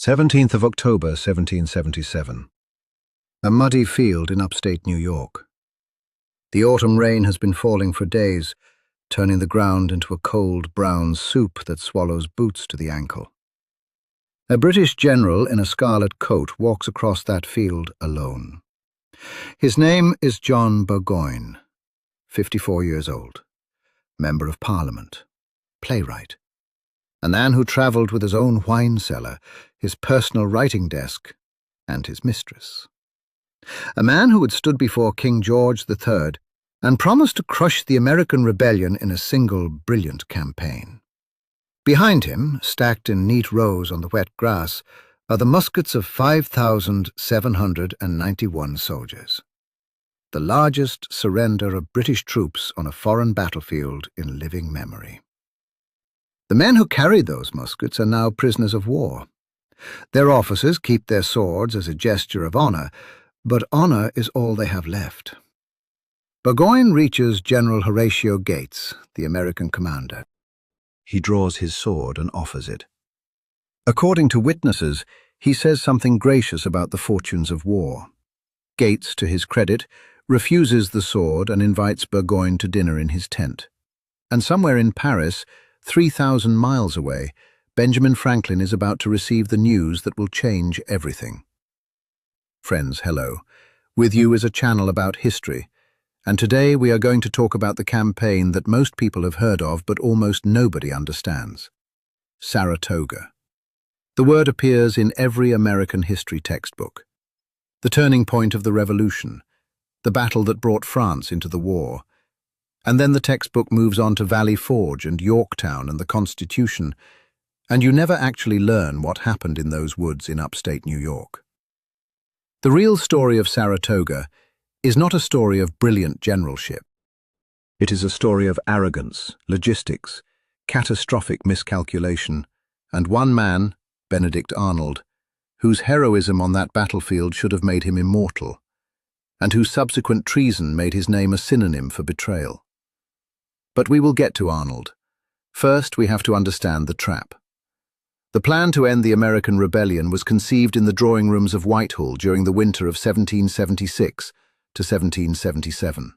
17th of October, 1777. A muddy field in upstate New York. The autumn rain has been falling for days, turning the ground into a cold brown soup that swallows boots to the ankle. A British general in a scarlet coat walks across that field alone. His name is John Burgoyne, 54 years old, Member of Parliament, playwright, a man who travelled with his own wine cellar, his personal writing desk, and his mistress. A man who had stood before King George III and promised to crush the American rebellion in a single brilliant campaign. Behind him, stacked in neat rows on the wet grass, are the muskets of 5,791 soldiers. The largest surrender of British troops on a foreign battlefield in living memory. The men who carried those muskets are now prisoners of war. Their officers keep their swords as a gesture of honour, but honour is all they have left. Burgoyne reaches General Horatio Gates, the American commander. He draws his sword and offers it. According to witnesses, he says something gracious about the fortunes of war. Gates, to his credit, refuses the sword and invites Burgoyne to dinner in his tent. And somewhere in Paris, 3,000 miles away, Benjamin Franklin is about to receive the news that will change everything. Friends, hello. With you is a channel about history, and today we are going to talk about the campaign that most people have heard of but almost nobody understands. Saratoga. The word appears in every American history textbook. The turning point of the Revolution, the battle that brought France into the war. And then the textbook moves on to Valley Forge and Yorktown and the Constitution, and you never actually learn what happened in those woods in upstate New York. The real story of Saratoga is not a story of brilliant generalship. It is a story of arrogance, logistics, catastrophic miscalculation, and one man, Benedict Arnold, whose heroism on that battlefield should have made him immortal, and whose subsequent treason made his name a synonym for betrayal. But we will get to Arnold. First, we have to understand the trap. The plan to end the American rebellion was conceived in the drawing rooms of Whitehall during the winter of 1776 to 1777.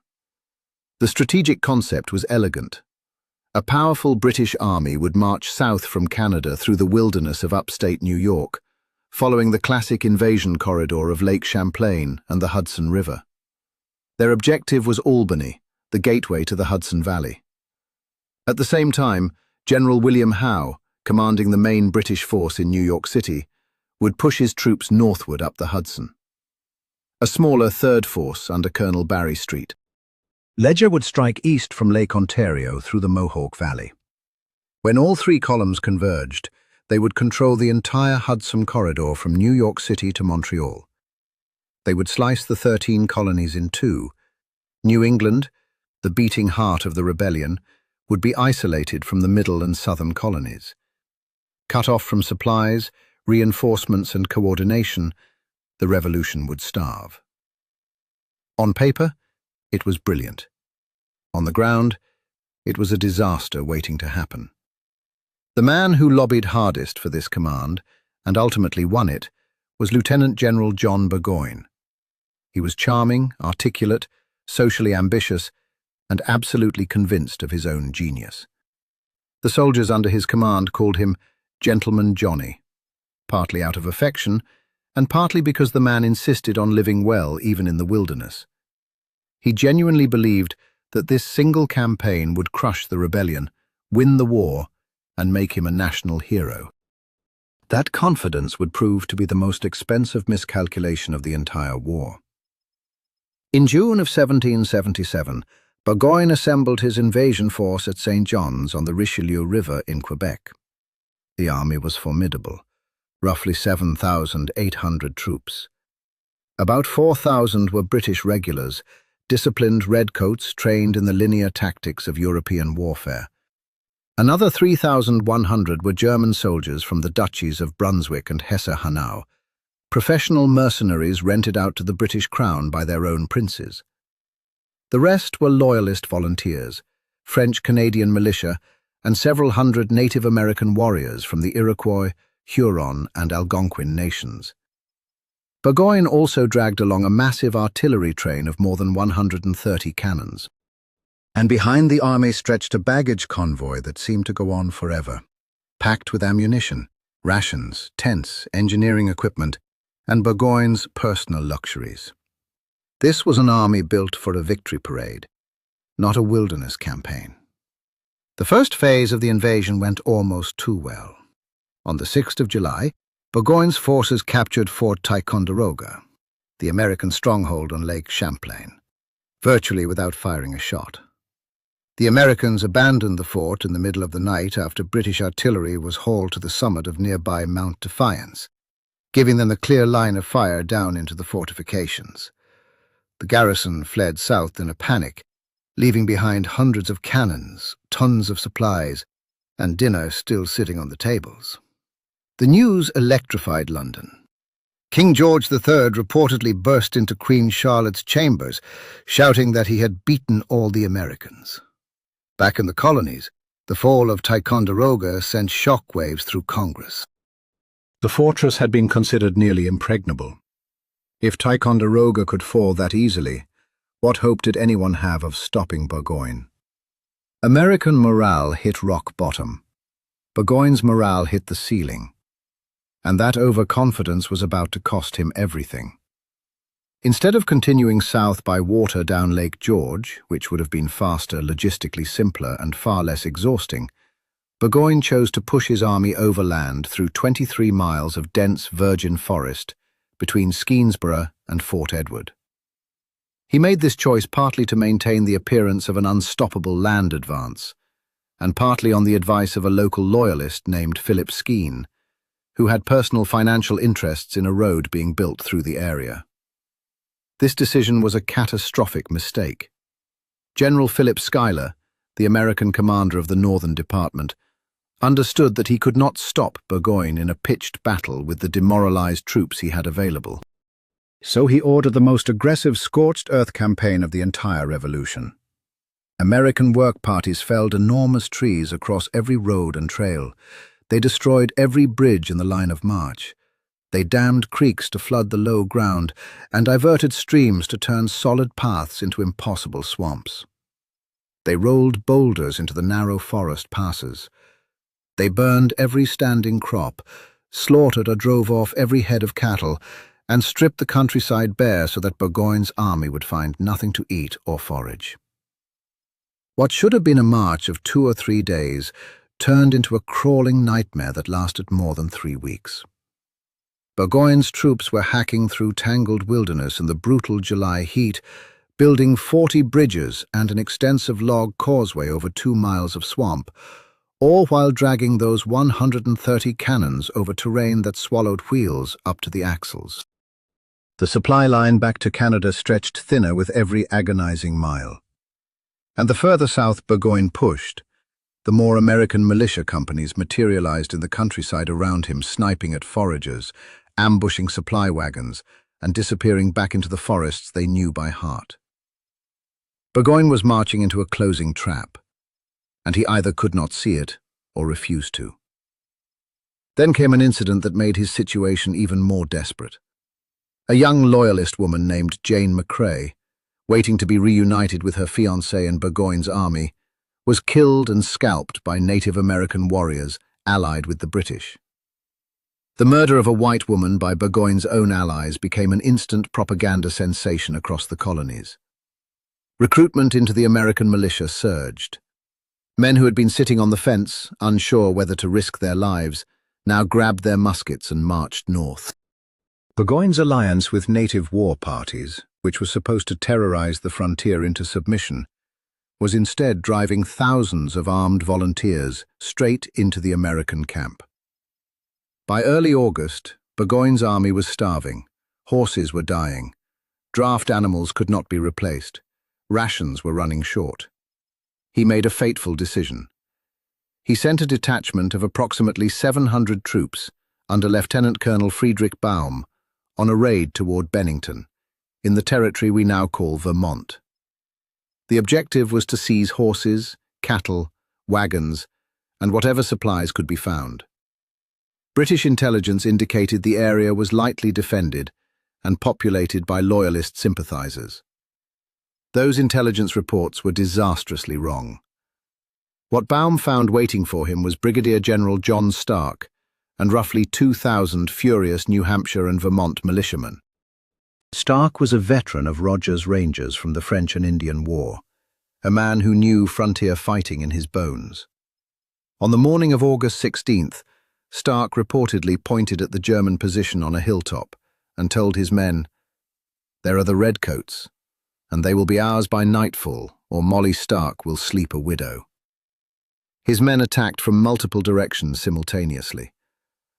The strategic concept was elegant. A powerful British army would march south from Canada through the wilderness of upstate New York, following the classic invasion corridor of Lake Champlain and the Hudson River. Their objective was Albany, the gateway to the Hudson Valley. At the same time, General William Howe, commanding the main British force in New York City, would push his troops northward up the Hudson. A smaller third force under Colonel Barry Street. Ledger would strike east from Lake Ontario through the Mohawk Valley. When all three columns converged, they would control the entire Hudson corridor from New York City to Montreal. They would slice the 13 colonies in two. New England, the beating heart of the rebellion, would be isolated from the middle and southern colonies. Cut off from supplies, reinforcements and coordination, the revolution would starve. On paper, it was brilliant. On the ground, it was a disaster waiting to happen. The man who lobbied hardest for this command, and ultimately won it, was Lieutenant General John Burgoyne. He was charming, articulate, socially ambitious, and absolutely convinced of his own genius. The soldiers under his command called him Gentleman Johnny, partly out of affection, and partly because the man insisted on living well even in the wilderness. He genuinely believed that this single campaign would crush the rebellion, win the war, and make him a national hero. That confidence would prove to be the most expensive miscalculation of the entire war. In June of 1777, Burgoyne assembled his invasion force at St. John's on the Richelieu River in Quebec. The army was formidable, roughly 7,800 troops. About 4,000 were British regulars, disciplined redcoats trained in the linear tactics of European warfare. Another 3,100 were German soldiers from the duchies of Brunswick and Hesse-Hanau, professional mercenaries rented out to the British Crown by their own princes. The rest were loyalist volunteers, French-Canadian militia, and several hundred Native American warriors from the Iroquois, Huron, and Algonquin nations. Burgoyne also dragged along a massive artillery train of more than 130 cannons. And behind the army stretched a baggage convoy that seemed to go on forever, packed with ammunition, rations, tents, engineering equipment, and Burgoyne's personal luxuries. This was an army built for a victory parade, not a wilderness campaign. The first phase of the invasion went almost too well. On the 6th of July, Burgoyne's forces captured Fort Ticonderoga, the American stronghold on Lake Champlain, virtually without firing a shot. The Americans abandoned the fort in the middle of the night after British artillery was hauled to the summit of nearby Mount Defiance, giving them a clear line of fire down into the fortifications. The garrison fled south in a panic, leaving behind hundreds of cannons, tons of supplies, and dinner still sitting on the tables. The news electrified London. King George III reportedly burst into Queen Charlotte's chambers, shouting that he had beaten all the Americans. Back in the colonies, the fall of Ticonderoga sent shockwaves through Congress. The fortress had been considered nearly impregnable. If Ticonderoga could fall that easily, what hope did anyone have of stopping Burgoyne? American morale hit rock bottom. Burgoyne's morale hit the ceiling. And that overconfidence was about to cost him everything. Instead of continuing south by water down Lake George, which would have been faster, logistically simpler, and far less exhausting, Burgoyne chose to push his army overland through 23 miles of dense virgin forest between Skenesborough and Fort Edward. He made this choice partly to maintain the appearance of an unstoppable land advance, and partly on the advice of a local loyalist named Philip Skene, who had personal financial interests in a road being built through the area. This decision was a catastrophic mistake. General Philip Schuyler, the American commander of the Northern Department, understood that he could not stop Burgoyne in a pitched battle with the demoralized troops he had available. So he ordered the most aggressive scorched-earth campaign of the entire Revolution. American work parties felled enormous trees across every road and trail. They destroyed every bridge in the line of march. They dammed creeks to flood the low ground and diverted streams to turn solid paths into impossible swamps. They rolled boulders into the narrow forest passes. They burned every standing crop, slaughtered or drove off every head of cattle, and stripped the countryside bare so that Burgoyne's army would find nothing to eat or forage. What should have been a march of 2 or 3 days turned into a crawling nightmare that lasted more than 3 weeks. Burgoyne's troops were hacking through tangled wilderness in the brutal July heat, building 40 bridges and an extensive log causeway over 2 miles of swamp, all while dragging those 130 cannons over terrain that swallowed wheels up to the axles. The supply line back to Canada stretched thinner with every agonizing mile. And the further south Burgoyne pushed, the more American militia companies materialized in the countryside around him, sniping at foragers, ambushing supply wagons, and disappearing back into the forests they knew by heart. Burgoyne was marching into a closing trap, and he either could not see it or refused to. Then came an incident that made his situation even more desperate. A young loyalist woman named Jane McCrae, waiting to be reunited with her fiancé in Burgoyne's army, was killed and scalped by Native American warriors allied with the British. The murder of a white woman by Burgoyne's own allies became an instant propaganda sensation across the colonies. Recruitment into the American militia surged. Men who had been sitting on the fence, unsure whether to risk their lives, now grabbed their muskets and marched north. Burgoyne's alliance with native war parties, which was supposed to terrorize the frontier into submission, was instead driving thousands of armed volunteers straight into the American camp. By early August, Burgoyne's army was starving, horses were dying, draft animals could not be replaced, rations were running short. He made a fateful decision. He sent a detachment of approximately 700 troops under Lieutenant Colonel Friedrich Baum on a raid toward Bennington, in the territory we now call Vermont. The objective was to seize horses, cattle, wagons, and whatever supplies could be found. British intelligence indicated the area was lightly defended and populated by loyalist sympathizers. Those intelligence reports were disastrously wrong. What Baum found waiting for him was Brigadier General John Stark and roughly 2,000 furious New Hampshire and Vermont militiamen. Stark was a veteran of Rogers' Rangers from the French and Indian War, a man who knew frontier fighting in his bones. On the morning of August 16th, Stark reportedly pointed at the German position on a hilltop and told his men, "There are the redcoats, and they will be ours by nightfall, or Molly Stark will sleep a widow." His men attacked from multiple directions simultaneously.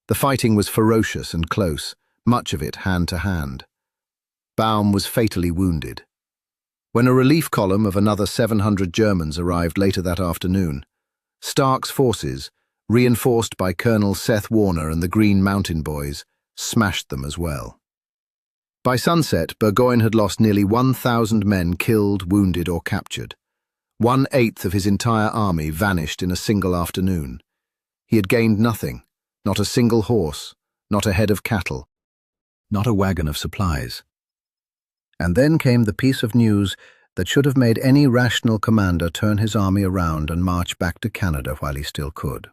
The fighting was ferocious and close, much of it hand to hand. Baum was fatally wounded. When a relief column of another 700 Germans arrived later that afternoon, Stark's forces, reinforced by Colonel Seth Warner and the Green Mountain Boys, smashed them as well. By sunset, Burgoyne had lost nearly 1,000 men killed, wounded, or captured. 1/8 of his entire army vanished in a single afternoon. He had gained nothing, not a single horse, not a head of cattle, not a wagon of supplies. And then came the piece of news that should have made any rational commander turn his army around and march back to Canada while he still could.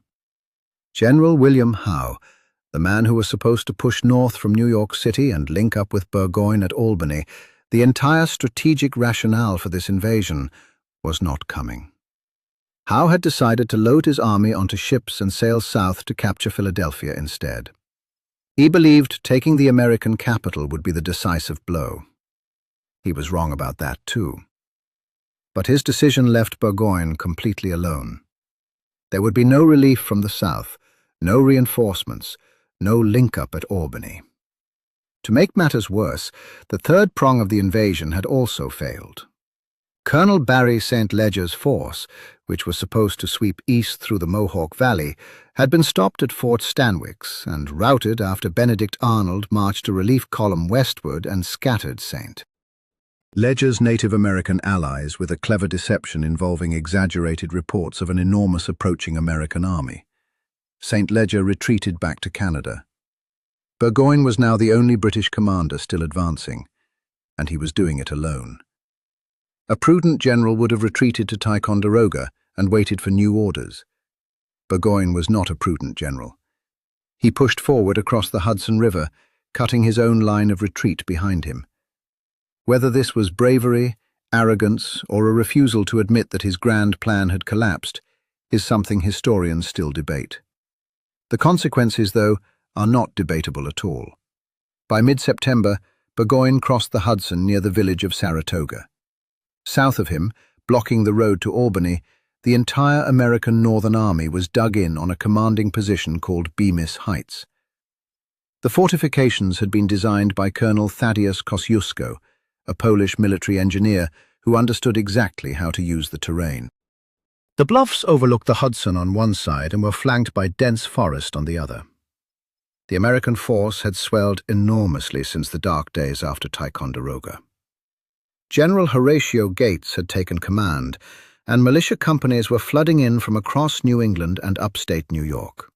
General William Howe, the man who was supposed to push north from New York City and link up with Burgoyne at Albany, the entire strategic rationale for this invasion, was not coming. Howe had decided to load his army onto ships and sail south to capture Philadelphia instead. He believed taking the American capital would be the decisive blow. He was wrong about that too. But his decision left Burgoyne completely alone. There would be no relief from the south, no reinforcements, no link-up at Albany. To make matters worse, the third prong of the invasion had also failed. Colonel Barry St. Leger's force, which was supposed to sweep east through the Mohawk Valley, had been stopped at Fort Stanwix and routed after Benedict Arnold marched a relief column westward and scattered St. Leger's Native American allies with a clever deception involving exaggerated reports of an enormous approaching American army. St. Leger retreated back to Canada. Burgoyne was now the only British commander still advancing, and he was doing it alone. A prudent general would have retreated to Ticonderoga and waited for new orders. Burgoyne was not a prudent general. He pushed forward across the Hudson River, cutting his own line of retreat behind him. Whether this was bravery, arrogance, or a refusal to admit that his grand plan had collapsed is something historians still debate. The consequences, though, are not debatable at all. By mid-September, Burgoyne crossed the Hudson near the village of Saratoga. South of him, blocking the road to Albany, the entire American Northern Army was dug in on a commanding position called Bemis Heights. The fortifications had been designed by Colonel Thaddeus Kosciuszko, a Polish military engineer who understood exactly how to use the terrain. The bluffs overlooked the Hudson on one side and were flanked by dense forest on the other. The American force had swelled enormously since the dark days after Ticonderoga. General Horatio Gates had taken command, and militia companies were flooding in from across New England and upstate New York.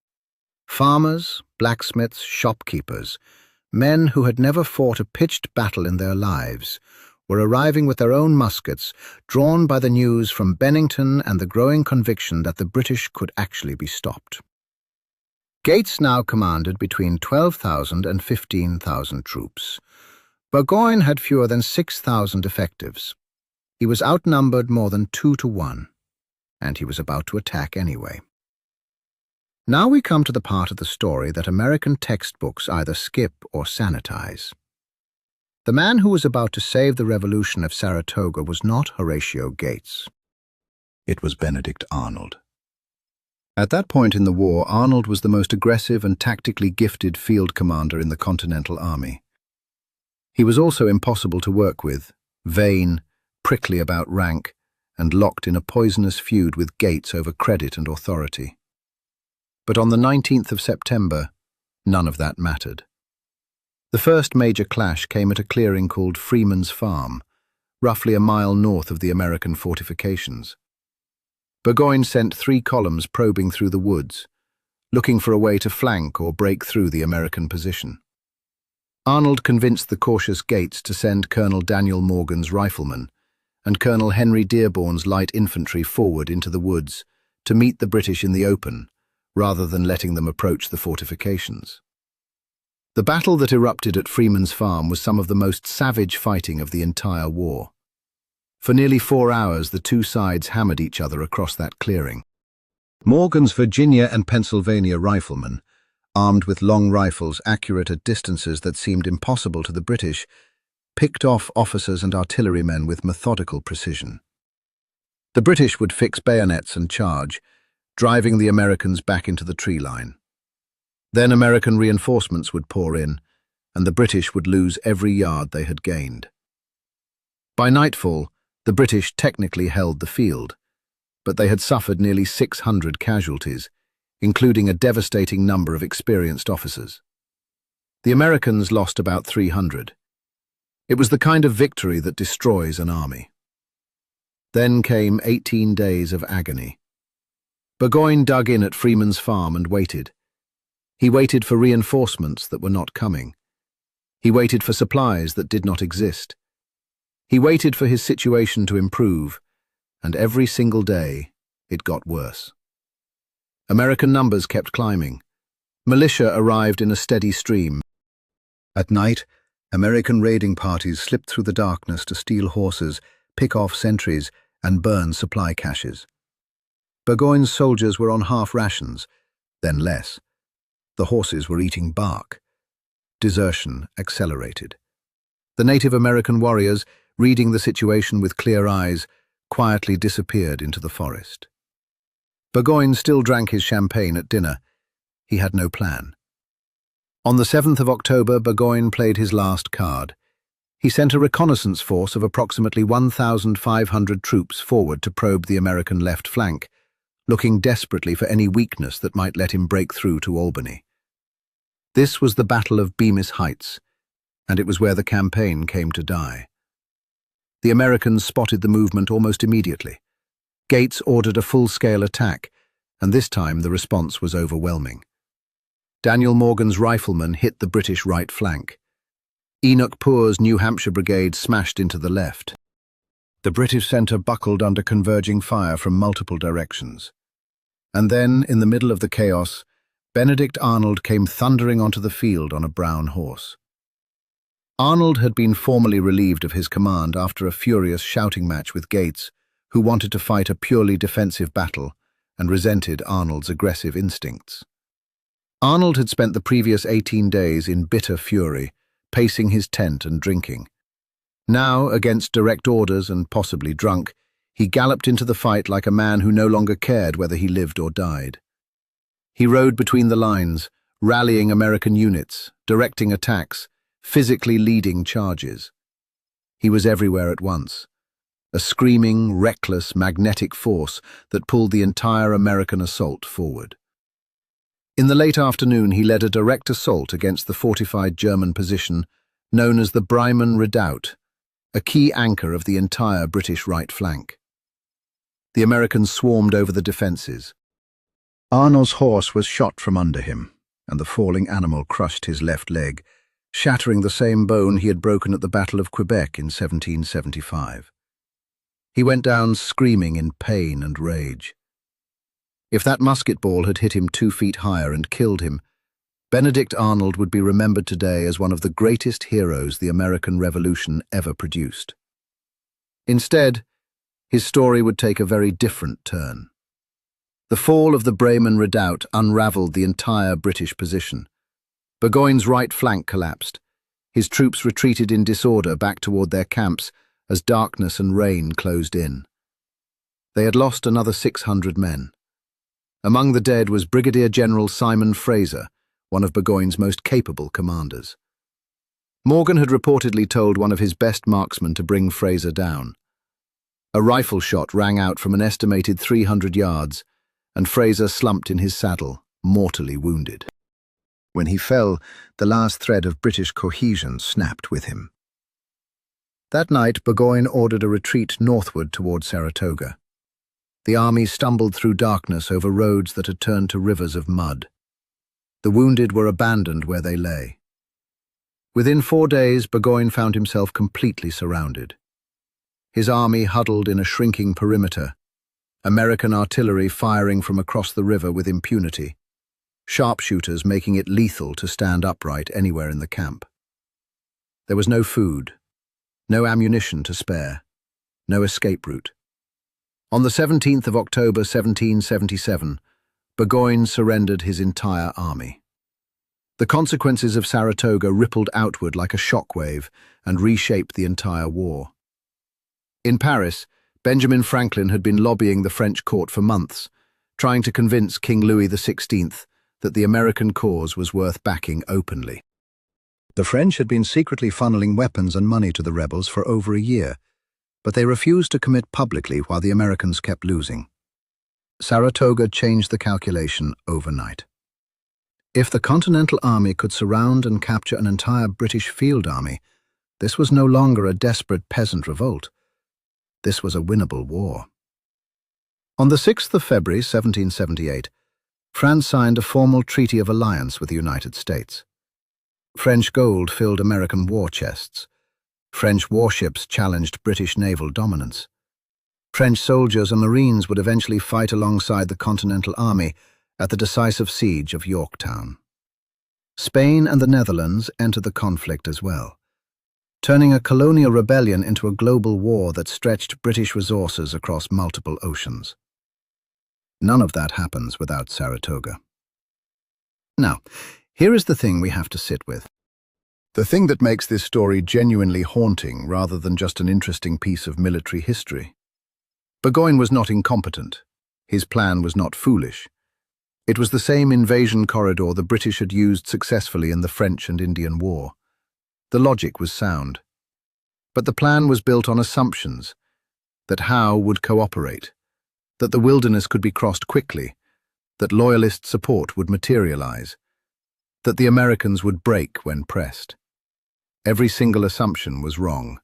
Farmers, blacksmiths, shopkeepers, men who had never fought a pitched battle in their lives, were arriving with their own muskets, drawn by the news from Bennington and the growing conviction that the British could actually be stopped. Gates now commanded between 12,000 and 15,000 troops. Burgoyne had fewer than 6,000 effectives. He was outnumbered more than 2 to 1, and he was about to attack anyway. Now we come to the part of the story that American textbooks either skip or sanitize. The man who was about to save the revolution of Saratoga was not Horatio Gates. It was Benedict Arnold. At that point in the war, Arnold was the most aggressive and tactically gifted field commander in the Continental Army. He was also impossible to work with, vain, prickly about rank, and locked in a poisonous feud with Gates over credit and authority. But on the 19th of September, none of that mattered. The first major clash came at a clearing called Freeman's Farm, roughly a mile north of the American fortifications. Burgoyne sent 3 columns probing through the woods, looking for a way to flank or break through the American position. Arnold convinced the cautious Gates to send Colonel Daniel Morgan's riflemen and Colonel Henry Dearborn's light infantry forward into the woods to meet the British in the open, rather than letting them approach the fortifications. The battle that erupted at Freeman's Farm was some of the most savage fighting of the entire war. For nearly 4 hours, the two sides hammered each other across that clearing. Morgan's Virginia and Pennsylvania riflemen, armed with long rifles accurate at distances that seemed impossible to the British, picked off officers and artillerymen with methodical precision. The British would fix bayonets and charge, driving the Americans back into the tree line. Then American reinforcements would pour in, and the British would lose every yard they had gained. By nightfall, the British technically held the field, but they had suffered nearly 600 casualties, including a devastating number of experienced officers. The Americans lost about 300. It was the kind of victory that destroys an army. Then came 18 days of agony. Burgoyne dug in at Freeman's Farm and waited. He waited for reinforcements that were not coming. He waited for supplies that did not exist. He waited for his situation to improve, and every single day it got worse. American numbers kept climbing. Militia arrived in a steady stream. At night, American raiding parties slipped through the darkness to steal horses, pick off sentries, and burn supply caches. Burgoyne's soldiers were on half rations, then less. The horses were eating bark. Desertion accelerated. The Native American warriors, reading the situation with clear eyes, quietly disappeared into the forest. Burgoyne still drank his champagne at dinner. He had no plan. On the 7th of October, Burgoyne played his last card. He sent a reconnaissance force of approximately 1,500 troops forward to probe the American left flank, looking desperately for any weakness that might let him break through to Albany. This was the Battle of Bemis Heights, and it was where the campaign came to die. The Americans spotted the movement almost immediately. Gates ordered a full-scale attack, and this time the response was overwhelming. Daniel Morgan's riflemen hit the British right flank. Enoch Poor's New Hampshire brigade smashed into the left. The British centre buckled under converging fire from multiple directions. And then, in the middle of the chaos, Benedict Arnold came thundering onto the field on a brown horse. Arnold had been formally relieved of his command after a furious shouting match with Gates, who wanted to fight a purely defensive battle and resented Arnold's aggressive instincts. Arnold had spent the previous 18 days in bitter fury, pacing his tent and drinking. Now, against direct orders and possibly drunk, he galloped into the fight like a man who no longer cared whether he lived or died. He rode between the lines, rallying American units, directing attacks, physically leading charges. He was everywhere at once, a screaming, reckless, magnetic force that pulled the entire American assault forward. In the late afternoon, he led a direct assault against the fortified German position known as the Burgoyne Redoubt, a key anchor of the entire British right flank. The Americans swarmed over the defences. Arnold's horse was shot from under him, and the falling animal crushed his left leg, shattering the same bone he had broken at the Battle of Quebec in 1775. He went down screaming in pain and rage. If that musket ball had hit him 2 feet higher and killed him, Benedict Arnold would be remembered today as one of the greatest heroes the American Revolution ever produced. Instead, his story would take a very different turn. The fall of the Burgoyne Redoubt unravelled the entire British position. Burgoyne's right flank collapsed. His troops retreated in disorder back toward their camps as darkness and rain closed in. They had lost another 600 men. Among the dead was Brigadier General Simon Fraser, one of Burgoyne's most capable commanders. Morgan had reportedly told one of his best marksmen to bring Fraser down. A rifle shot rang out from an estimated 300 yards, and Fraser slumped in his saddle, mortally wounded. When he fell, the last thread of British cohesion snapped with him. That night, Burgoyne ordered a retreat northward toward Saratoga. The army stumbled through darkness over roads that had turned to rivers of mud. The wounded were abandoned where they lay. Within 4 days, Burgoyne found himself completely surrounded. His army huddled in a shrinking perimeter, American artillery firing from across the river with impunity, sharpshooters making it lethal to stand upright anywhere in the camp. There was no food, no ammunition to spare, no escape route. On the 17th of October 1777, Burgoyne surrendered his entire army. The consequences of Saratoga rippled outward like a shockwave and reshaped the entire war. In Paris, Benjamin Franklin had been lobbying the French court for months, trying to convince King Louis XVI that the American cause was worth backing openly. The French had been secretly funneling weapons and money to the rebels for over a year, but they refused to commit publicly while the Americans kept losing. Saratoga changed the calculation overnight. If the Continental Army could surround and capture an entire British field army, this was no longer a desperate peasant revolt. This was a winnable war. On the 6th of February 1778, France signed a formal treaty of alliance with the United States. French gold filled American war chests. French warships challenged British naval dominance. French soldiers and Marines would eventually fight alongside the Continental Army at the decisive siege of Yorktown. Spain and the Netherlands entered the conflict as well, turning a colonial rebellion into a global war that stretched British resources across multiple oceans. None of that happens without Saratoga. Now, here is the thing we have to sit with. The thing that makes this story genuinely haunting rather than just an interesting piece of military history. Burgoyne was not incompetent. His plan was not foolish. It was the same invasion corridor the British had used successfully in the French and Indian War. The logic was sound. But the plan was built on assumptions that Howe would cooperate, that the wilderness could be crossed quickly, that loyalist support would materialize, that the Americans would break when pressed. Every single assumption was wrong,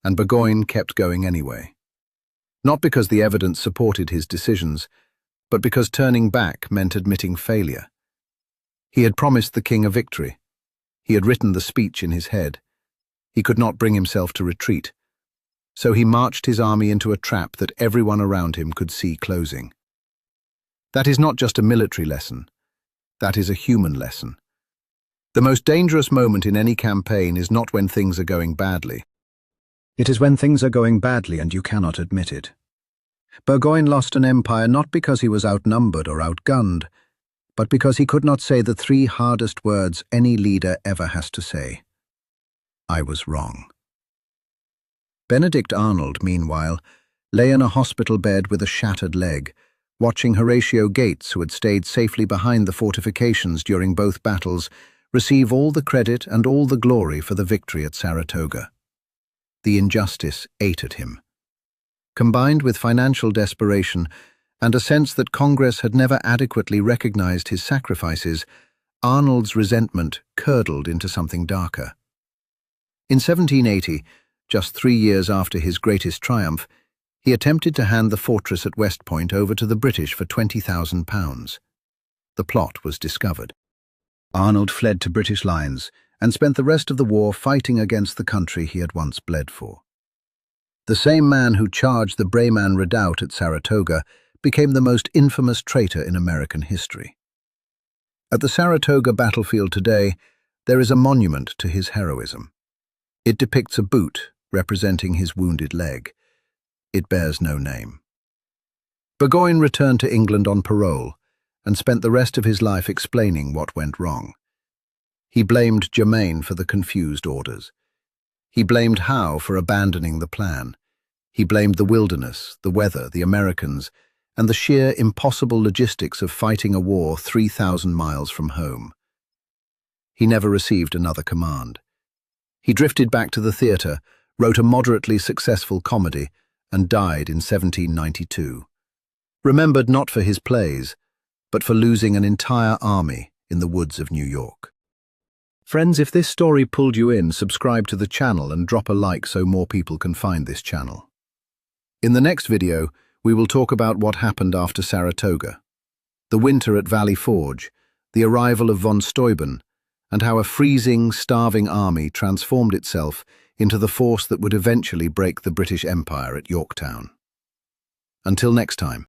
and Burgoyne kept going anyway. Not because the evidence supported his decisions, but because turning back meant admitting failure. He had promised the king a victory. He had written the speech in his head. He could not bring himself to retreat. So he marched his army into a trap that everyone around him could see closing. That is not just a military lesson. That is a human lesson. The most dangerous moment in any campaign is not when things are going badly. It is when things are going badly and you cannot admit it. Burgoyne lost an empire not because he was outnumbered or outgunned, but because he could not say the 3 hardest words any leader ever has to say. I was wrong. Benedict Arnold, meanwhile, lay in a hospital bed with a shattered leg, watching Horatio Gates, who had stayed safely behind the fortifications during both battles, receive all the credit and all the glory for the victory at Saratoga. The injustice ate at him. Combined with financial desperation and a sense that Congress had never adequately recognized his sacrifices, Arnold's resentment curdled into something darker. In 1780, just 3 years after his greatest triumph, he attempted to hand the fortress at West Point over to the British for £20,000. The plot was discovered. Arnold fled to British lines and spent the rest of the war fighting against the country he had once bled for. The same man who charged the Brayman Redoubt at Saratoga became the most infamous traitor in American history. At the Saratoga battlefield today, there is a monument to his heroism. It depicts a boot representing his wounded leg. It bears no name. Burgoyne returned to England on parole and spent the rest of his life explaining what went wrong. He blamed Germain for the confused orders. He blamed Howe for abandoning the plan. He blamed the wilderness, the weather, the Americans, and the sheer impossible logistics of fighting a war 3,000 miles from home. He never received another command. He drifted back to the theatre, wrote a moderately successful comedy, and died in 1792. Remembered not for his plays, but for losing an entire army in the woods of New York. Friends, if this story pulled you in, subscribe to the channel and drop a like so more people can find this channel. In the next video, we will talk about what happened after Saratoga, the winter at Valley Forge, the arrival of von Steuben, and how a freezing, starving army transformed itself into the force that would eventually break the British Empire at Yorktown. Until next time.